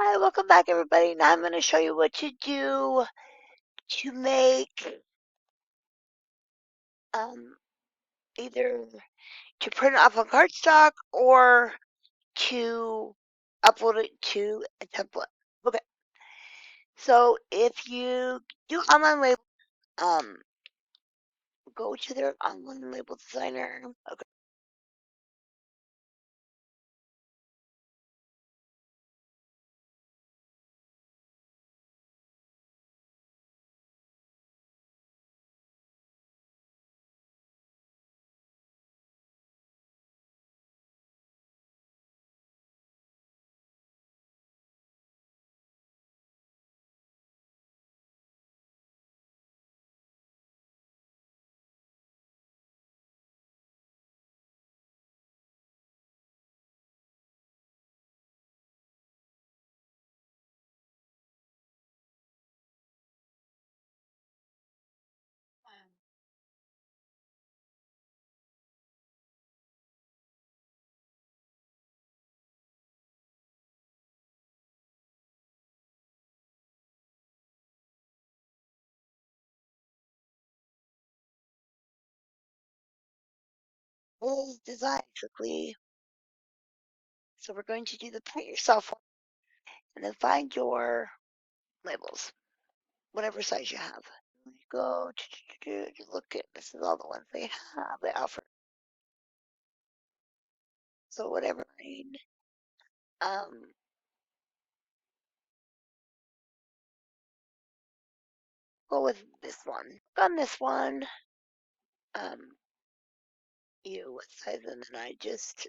Hi, welcome back everybody. Now I'm going to show you what to do to make either to print off a cardstock or to upload it to a template. Okay, so if you do online label, um, go to their online label designer. Okay. This is design basically. So we're going to do the print yourself one and then find your labels, whatever size you have. You go to look at this is all the ones they have. They offer. So whatever um go with this one. On this one, um what size, and then I just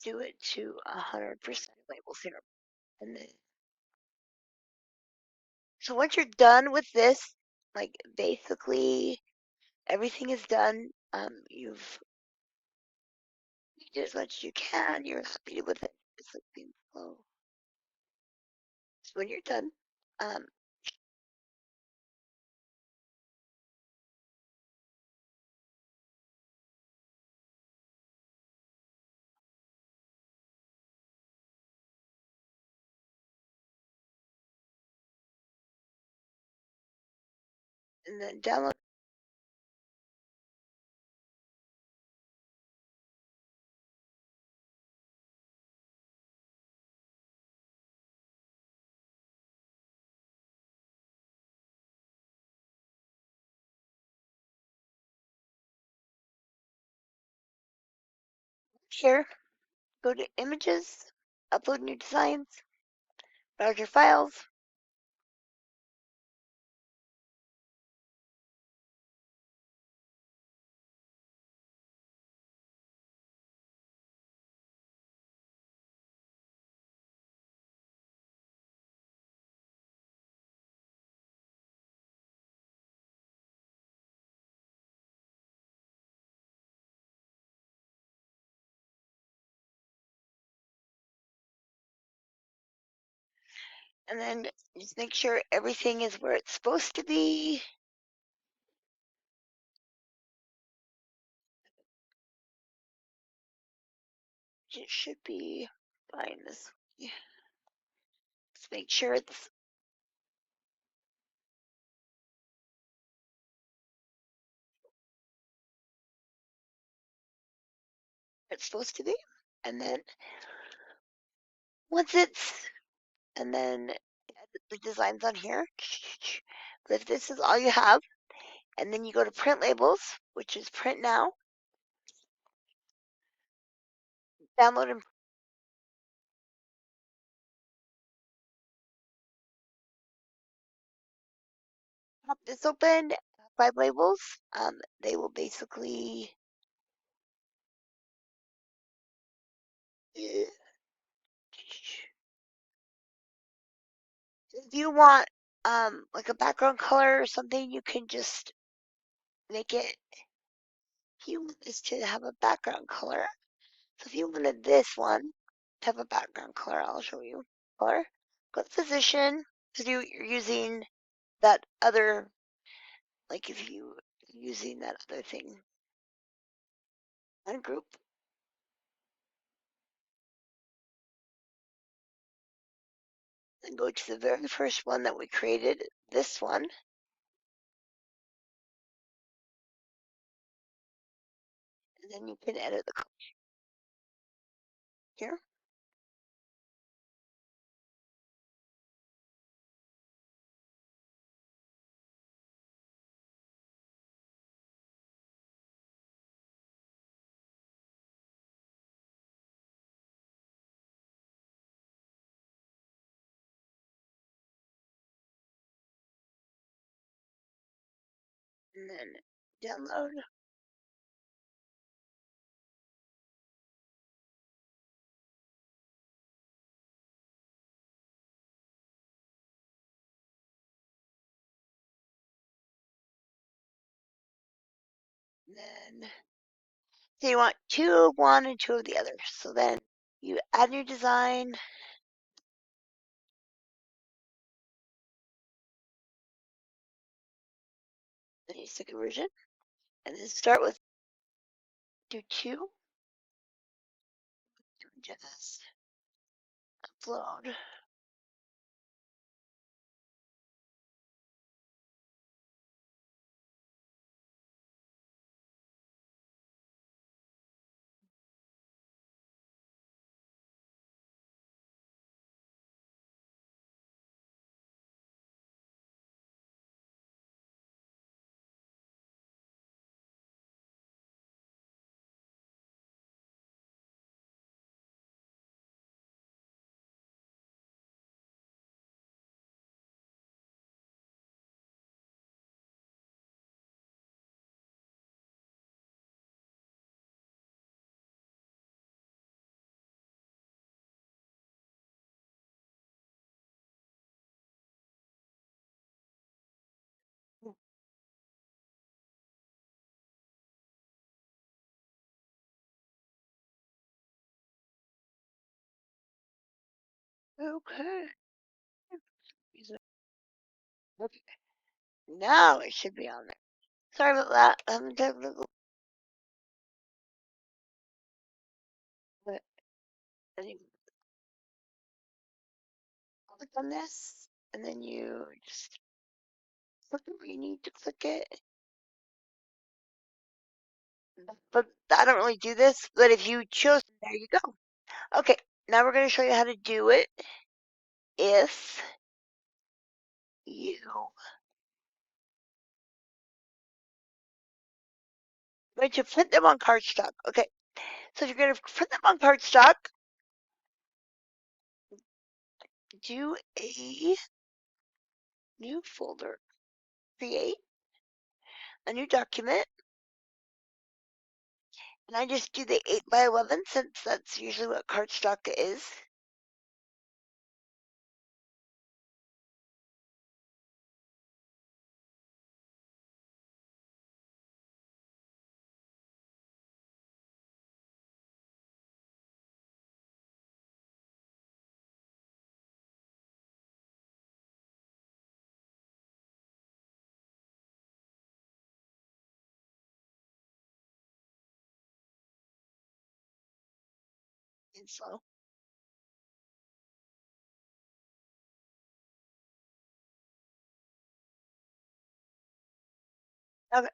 do it to 100% labels here. And then so once you're done with this, like basically everything is done. You've did as much as you can, you're happy with it. It's like being slow. So when you're done, um and then download here, go to images, upload new designs, browse your files, and then just make sure everything is where it's supposed to be. It should be fine this way. Just make sure it's supposed to be. And then once it's, and then the designs on here. But if this is all you have, and then you go to print labels, which is print now, download and pop this open, 5 labels. They will basically, if you want like a background color or something, you can just make it. If you want this to have a background color, so if you wanted this one to have a background color, I'll show you color. Go to position, because you're using that other, like if you're using that other thing, ungroup. Then go to the very first one that we created, this one. And then you can edit the color here. And then download. Then so you want two of one and two of the other. So then you add your design. Then you stick a version. And then start with do two. Just upload. Okay. Okay. Now it should be on there. Sorry about that. Then you click on this, and then you just click it where you need to click it. But I don't really do this, but if you chose, there you go. Okay, now we're going to show you how to do it if you going to print them on cardstock. Okay, so if you're going to print them on cardstock, do a new folder, create a new document, and I just do the 8 by 11 since that's usually what cardstock is. And so, okay,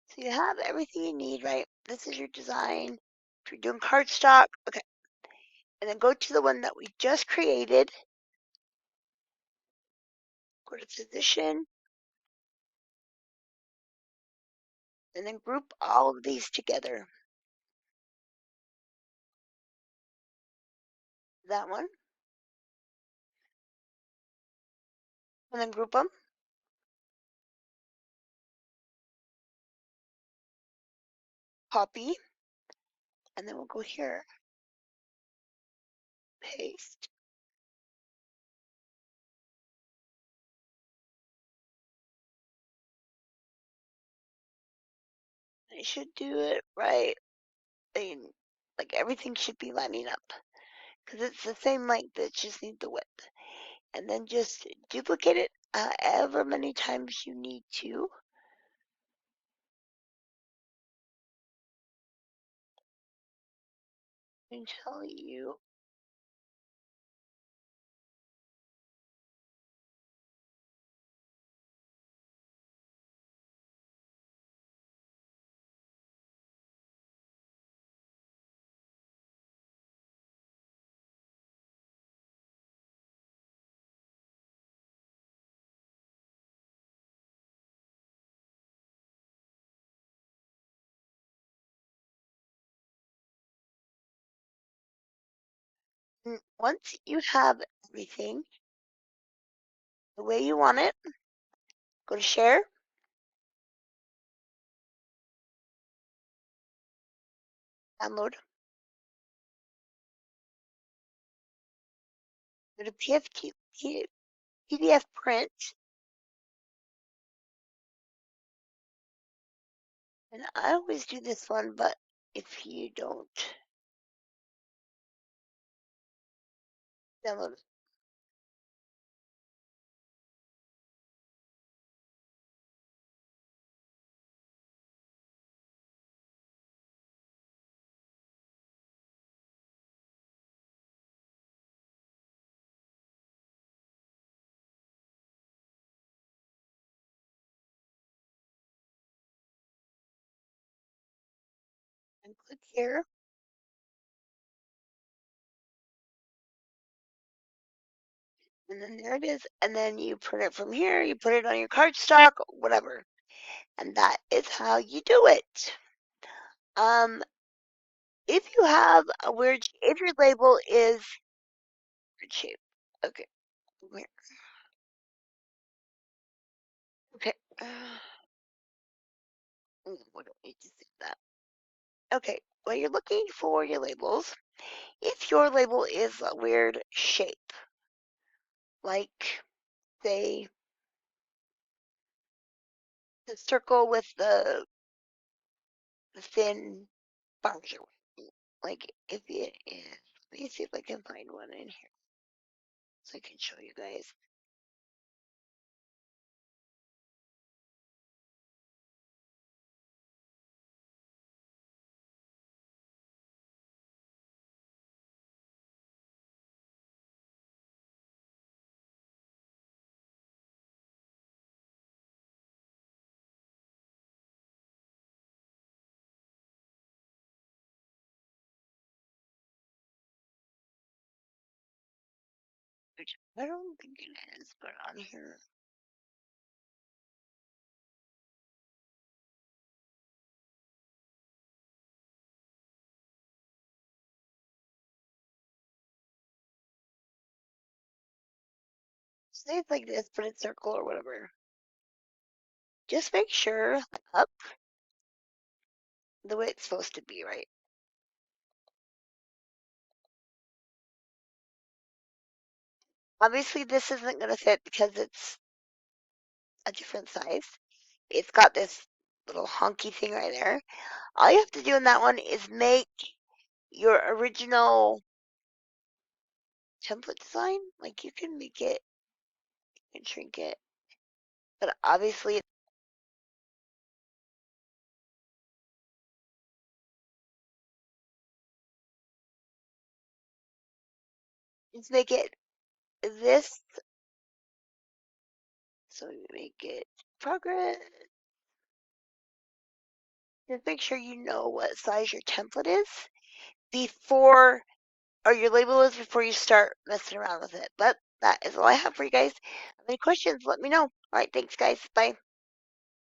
so you have everything you need, right? This is your design. If you're doing cardstock, okay, and then go to the one that we just created. Go to position, and then group all of these together. That one, and then group them. Copy, and then we'll go here, paste. I should do it right. And, like everything should be lining up because it's the same length. It just needs the width, and then just duplicate it however many times you need to until you Once you have everything the way you want it, go to share, download, go to PDF print, and I always do this one, but if you don't download it, and click here, and then there it is, and then you print it from here, you put it on your cardstock, whatever, and that is how you do it. If you have a weird, if your label is weird shape, okay, where, okay, we don't need to see that. Okay, when you're looking for your labels, if your label is a weird shape, like say the circle with the thin bars, like if it is, let me see if I can find one in here so I can show you guys. Which I don't think it is, but on here. Say it's like this, but it's circle or whatever. Just make sure up the way it's supposed to be, right? Obviously, this isn't going to fit because it's a different size. It's got this little honky thing right there. All you have to do in that one is make your original template design. Like you can make it and shrink it, but obviously, just make it this. So you make it progress. Just make sure you know what size your template is before, or your label is before you start messing around with it. But that is all I have for you guys. Any questions, let me know. All right, thanks, guys. Bye.